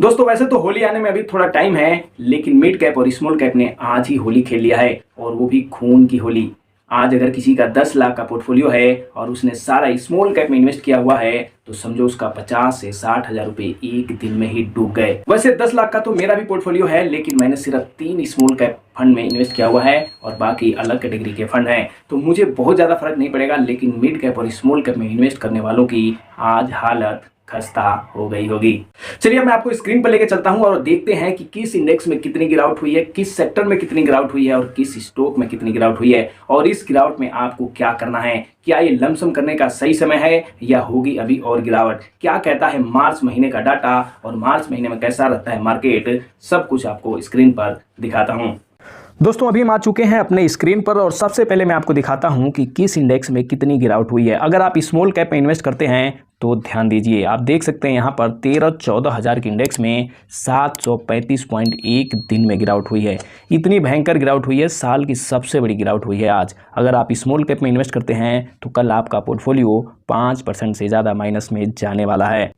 दोस्तों वैसे तो होली आने में अभी थोड़ा टाइम है, लेकिन मिड कैप और स्मॉल कैप ने आज ही होली खेल लिया है और वो भी खून की होली। आज अगर किसी का 10 लाख का पोर्टफोलियो है और उसने सारा स्मॉल कैप में इन्वेस्ट किया हुआ है तो समझो उसका 50 से 60 हजार रुपए एक दिन में ही डूब गए। वैसे 10 लाख का तो मेरा भी पोर्टफोलियो है, लेकिन मैंने सिर्फ 3 स्मॉल कैप फंड में इन्वेस्ट किया हुआ है और बाकी अलग कैटेगरी के फंड हैं, तो मुझे बहुत ज्यादा फर्क नहीं पड़ेगा। लेकिन मिड कैप और स्मॉल कैप में इन्वेस्ट करने वालों की आज हालत खस्ता हो गई होगी। चलिए मैं आपको स्क्रीन पर लेकर चलता हूं और देखते हैं कि किस इंडेक्स में कितनी गिरावट हुई है, किस सेक्टर में कितनी गिरावट हुई है और किस स्टॉक में कितनी गिरावट हुई है और इस गिरावट में आपको क्या करना है। क्या ये लमसम करने का सही समय है या होगी अभी और गिरावट? क्या कहता है मार्च महीने का डाटा और मार्च महीने में कैसा रहता है मार्केट, सब कुछ आपको स्क्रीन पर दिखाता हूं। दोस्तों अभी हम आ चुके हैं अपने स्क्रीन पर और सबसे पहले मैं आपको दिखाता हूं कि किस इंडेक्स में कितनी गिरावट हुई है। अगर आप स्मॉल कैप में इन्वेस्ट करते हैं तो ध्यान दीजिए, आप देख सकते हैं यहाँ पर 13-14 हज़ार के इंडेक्स में 735.1 दिन में गिरावट हुई है। इतनी भयंकर गिरावट हुई है, साल की सबसे बड़ी गिरावट हुई है आज। अगर आप स्मॉल कैप में इन्वेस्ट करते हैं तो कल आपका पोर्टफोलियो 5% से ज़्यादा माइनस में जाने वाला है।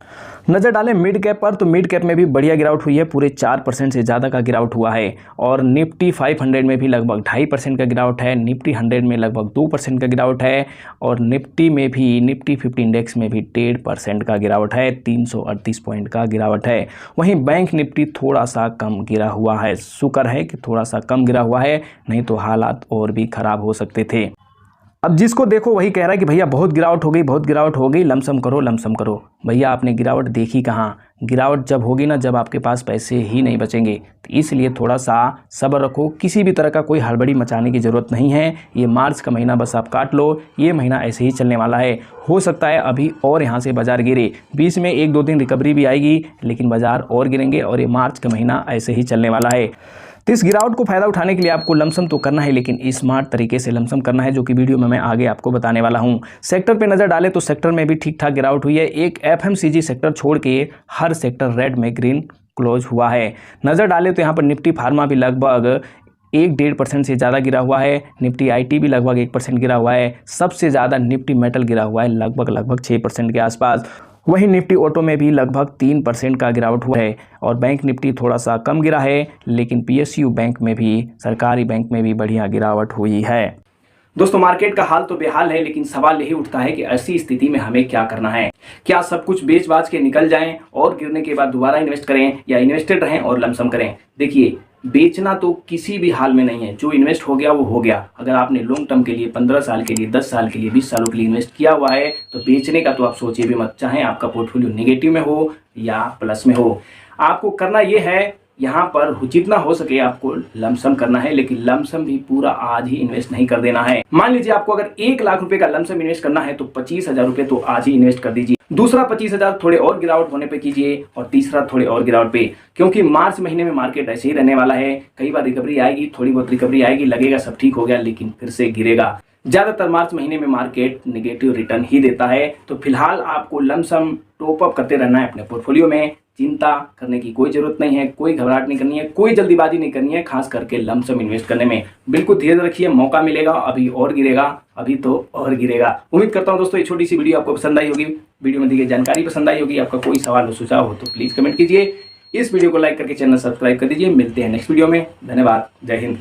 नज़र डालें मिड कैप पर तो मिड कैप में भी बढ़िया गिरावट हुई है, पूरे 4% से ज़्यादा का गिरावट हुआ है। और निफ्टी 500 में भी लगभग 2.5% का गिरावट है, निफ्टी 100 में लगभग 2% का गिरावट है और निफ्टी में भी निफ्टी 50 इंडेक्स में भी 1.5% का गिरावट है, 338 पॉइंट का गिरावट है। वहीं बैंक निफ्टी थोड़ा सा कम गिरा हुआ है, शुक्र है कि थोड़ा सा कम गिरा हुआ है, नहीं तो हालात और भी खराब हो सकते थे। अब जिसको देखो वही कह रहा है कि भैया बहुत गिरावट हो गई, बहुत गिरावट हो गई, लमसम करो लमसम करो। भैया आपने गिरावट देखी कहाँ? गिरावट जब होगी ना, जब आपके पास पैसे ही नहीं बचेंगे। तो इसलिए थोड़ा सा सब्र रखो, किसी भी तरह का कोई हड़बड़ी मचाने की ज़रूरत नहीं है। ये मार्च का महीना बस आप काट लो, ये महीना ऐसे ही चलने वाला है। हो सकता है अभी और यहाँ से बाज़ार गिरे, बीच में 1-2 दिन रिकवरी भी आएगी, लेकिन बाज़ार और गिरेंगे और ये मार्च का महीना ऐसे ही चलने वाला है। तो इस गिरावट को फ़ायदा उठाने के लिए आपको लमसम तो करना है, लेकिन स्मार्ट तरीके से लमसम करना है, जो कि वीडियो में मैं आगे आपको बताने वाला हूं। सेक्टर पे नज़र डालें तो सेक्टर में भी ठीक ठाक गिरावट हुई है। एक एफएमसीजी सेक्टर छोड़ के हर सेक्टर रेड में ग्रीन क्लोज हुआ है। नज़र डालें तो यहाँ पर निफ्टी फार्मा भी लगभग 1-1.5% से ज़्यादा गिरा हुआ है, निफ्टी आईटी भी लगभग 1% गिरा हुआ है। सबसे ज़्यादा निफ्टी मेटल गिरा हुआ है, लगभग 6% के आसपास। वहीं निफ्टी ऑटो में भी लगभग 3% का गिरावट हुआ है और बैंक निफ्टी थोड़ा सा कम गिरा है, लेकिन पीएसयू बैंक में भी, सरकारी बैंक में भी बढ़िया गिरावट हुई है। दोस्तों मार्केट का हाल तो बेहाल है, लेकिन सवाल यही उठता है कि ऐसी स्थिति में हमें क्या करना है। क्या सब कुछ बेच बाच के निकल जाएं और गिरने के बाद दोबारा इन्वेस्ट करें, या इन्वेस्टेड रहें और लमसम करें? देखिए बेचना तो किसी भी हाल में नहीं है, जो इन्वेस्ट हो गया वो हो गया। अगर आपने लॉन्ग टर्म के लिए 15 साल के लिए, 10 साल के लिए, 20 सालों के लिए इन्वेस्ट किया हुआ है तो बेचने का तो आप सोचिए भी मत, चाहे आपका पोर्टफोलियो नेगेटिव में हो या प्लस में हो। आपको करना ये है, यहाँ पर जितना हो सके आपको लमसम करना है, लेकिन लमसम भी पूरा आज ही इन्वेस्ट नहीं कर देना है। मान लीजिए आपको अगर 1 लाख रुपए का लमसम इन्वेस्ट करना है तो 25 हजार रुपए तो आज ही इन्वेस्ट कर दीजिए। दूसरा 25 हजार थोड़े और गिरावट होने पे कीजिए और तीसरा थोड़े और गिरावट पे, क्योंकि मार्च महीने में मार्केट ऐसे ही रहने वाला है। कई बार रिकवरी आएगी, थोड़ी बहुत रिकवरी आएगी, लगेगा सब ठीक हो गया, लेकिन फिर से गिरेगा। ज्यादातर मार्च महीने में मार्केट नेगेटिव रिटर्न ही देता है। तो फिलहाल आपको लमसम टॉप अप करते रहना है अपने पोर्टफोलियो में। चिंता करने की कोई जरूरत नहीं है, कोई घबराहट नहीं करनी है, कोई जल्दीबाजी नहीं करनी है, खास करके लमसम इन्वेस्ट करने में। बिल्कुल धीरे रखिए, मौका मिलेगा, अभी और गिरेगा, अभी तो और गिरेगा। उम्मीद करता हूं दोस्तों ये छोटी सी वीडियो आपको पसंद आई होगी, वीडियो में दी गई जानकारी पसंद आई होगी। आपका कोई सवाल हो, सुझाव हो तो प्लीज कमेंट कीजिए। इस वीडियो को लाइक करके चैनल सब्सक्राइब कर दीजिए। मिलते हैं नेक्स्ट वीडियो में। धन्यवाद, जय हिंद।